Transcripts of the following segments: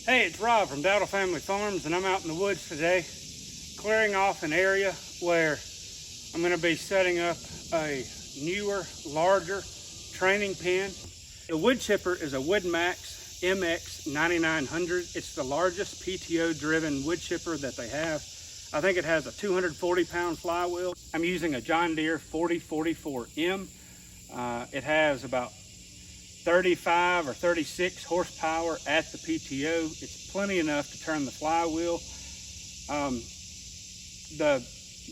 Hey, it's Rob from Dowdle Family Farms, and I'm out in the woods today, clearing off an area where I'm going to be setting up a newer, larger training pen. The wood chipper is a Woodmaxx MX-9900. It's the largest PTO-driven wood chipper that they have. I think it has a 240-pound flywheel. I'm using a John Deere 4044M. It has about 35 or 36 horsepower at the PTO. It's plenty enough to turn the flywheel.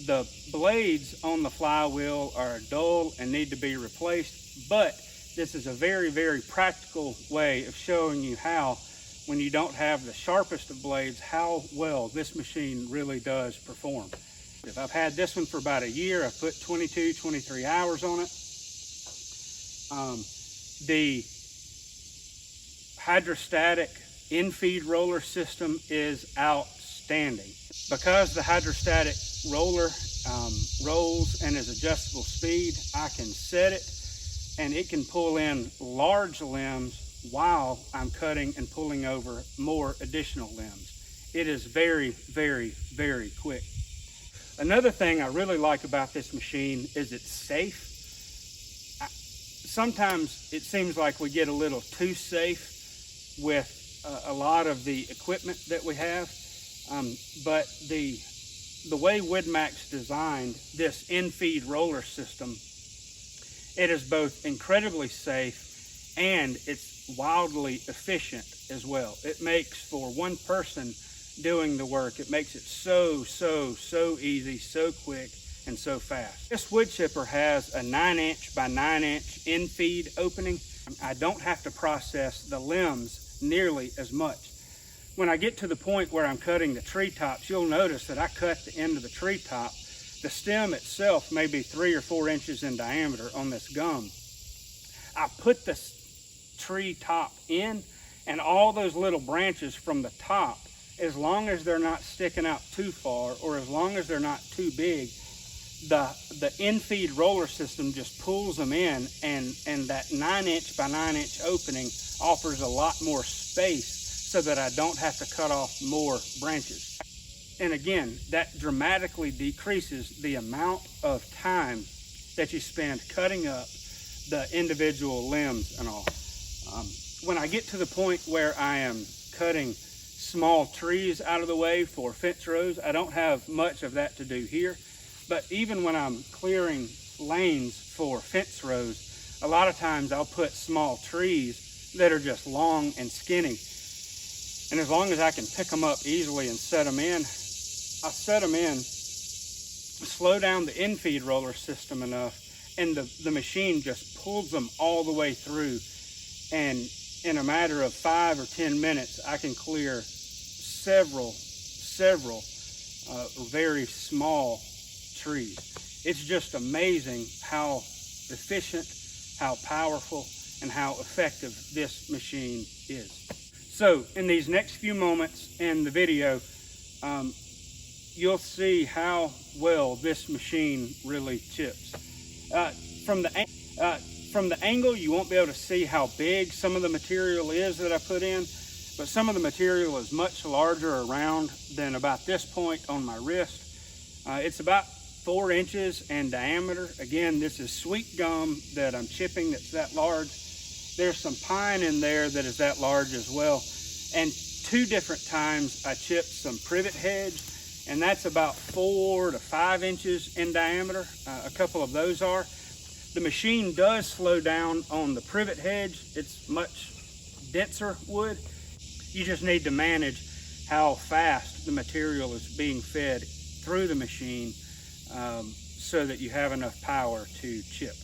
The blades on the flywheel are dull and need to be replaced, but this is a very, very practical way of showing you how, when you don't have the sharpest of blades, how well this machine really does perform. I've had this one for about a year. I've put 22, 23 hours on it. The hydrostatic in-feed roller system is outstanding. Because the hydrostatic roller rolls and is adjustable speed, I can set it and it can pull in large limbs while I'm cutting and pulling over more additional limbs. It is very, very, very quick. Another thing I really like about this machine is it's safe. Sometimes it seems like we get a little too safe with a lot of the equipment that we have, but the way Woodmaxx designed this in-feed roller system, it is both incredibly safe and it's wildly efficient as well. It makes, for one person doing the work, it makes it so easy, so quick, and so fast. This wood chipper has a 9" by 9" in-feed opening. I don't have to process the limbs nearly as much. When I get to the point where I'm cutting the treetops, you'll notice that I cut the end of the treetop. The stem itself may be 3 or 4 inches in diameter on this gum. I put the tree top in, and all those little branches from the top, as long as they're not sticking out too far or as long as they're not too big, the in-feed roller system just pulls them in, and that 9" by 9" opening offers a lot more space so that I don't have to cut off more branches. And again, that dramatically decreases the amount of time that you spend cutting up the individual limbs and all. When I get to the point where I am cutting small trees out of the way for fence rows, I don't have much of that to do here. But even when I'm clearing lanes for fence rows, a lot of times I'll put small trees that are just long and skinny. And as long as I can pick them up easily and set them in, I set them in, slow down the in-feed roller system enough, and the machine just pulls them all the way through. And in a matter of 5 or 10 minutes, I can clear several very small trees. It's just amazing how efficient, how powerful, and how effective this machine is. So in these next few moments in the video, you'll see how well this machine really chips. From the angle, you won't be able to see how big some of the material is that I put in, but some of the material is much larger around than about this point on my wrist. It's about 4 inches in diameter. Again, this is sweet gum that I'm chipping that's that large. There's some pine in there that is that large as well. And 2 different times I chipped some privet hedge, and that's about 4 to 5 inches in diameter. A couple of those are. The machine does slow down on the privet hedge. It's much denser wood. You just need to manage how fast the material is being fed through the machine so that you have enough power to chip.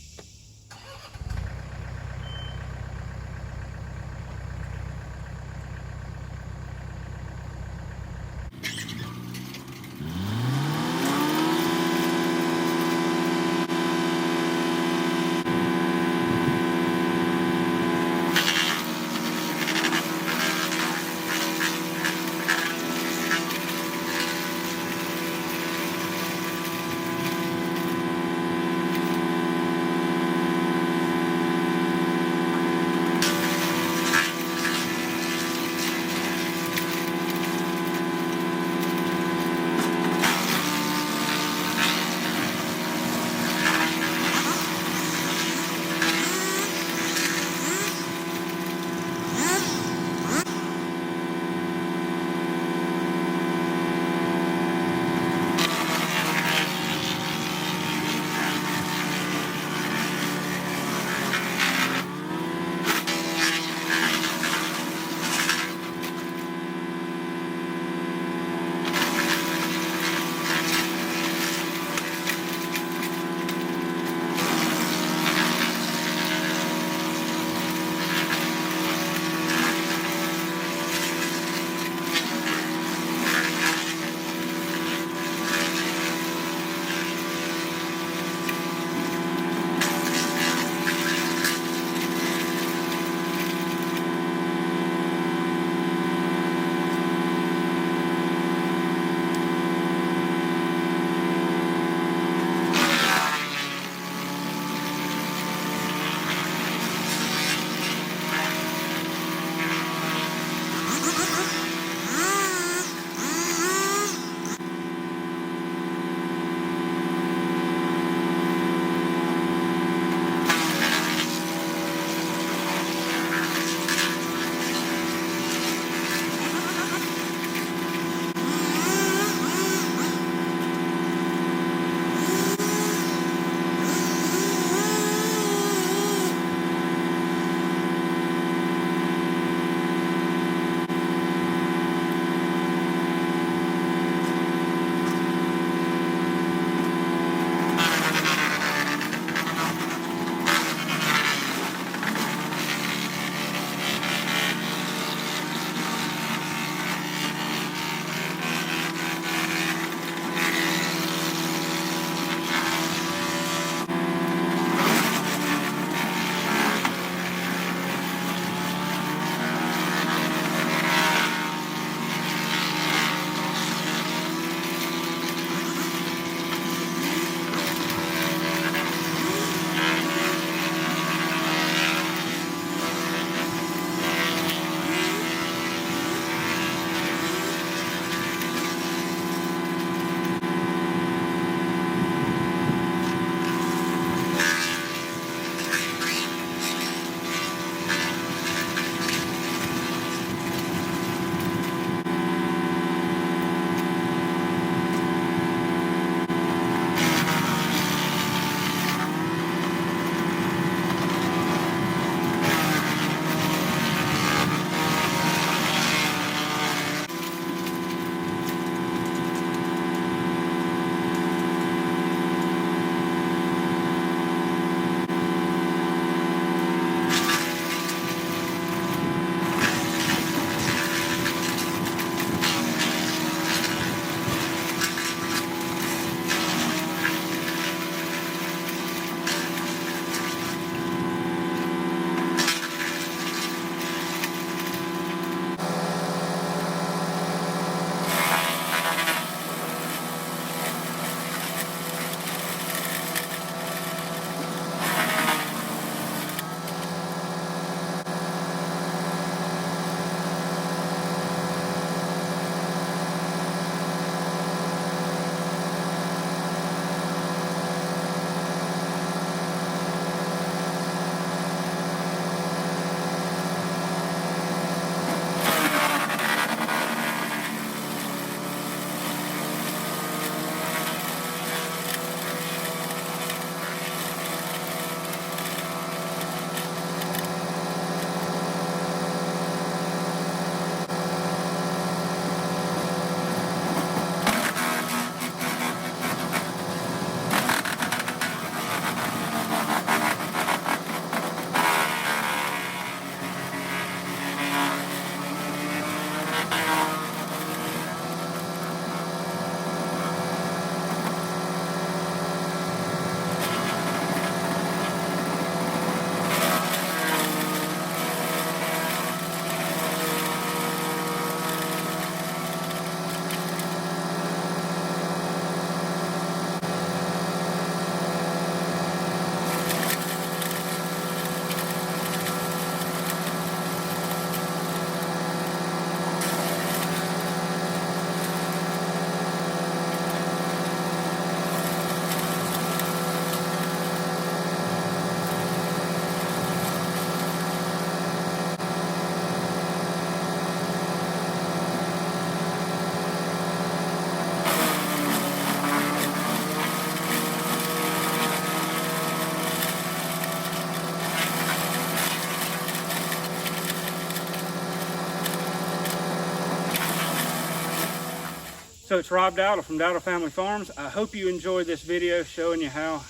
So it's Rob Dowdle from Dowdle Family Farms. I hope you enjoyed this video showing you how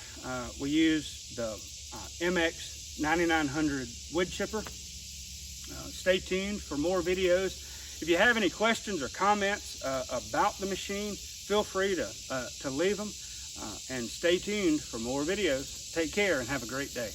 we use the MX-9900 wood chipper. Stay tuned for more videos. If you have any questions or comments about the machine, feel free to leave them. And stay tuned for more videos. Take care and have a great day.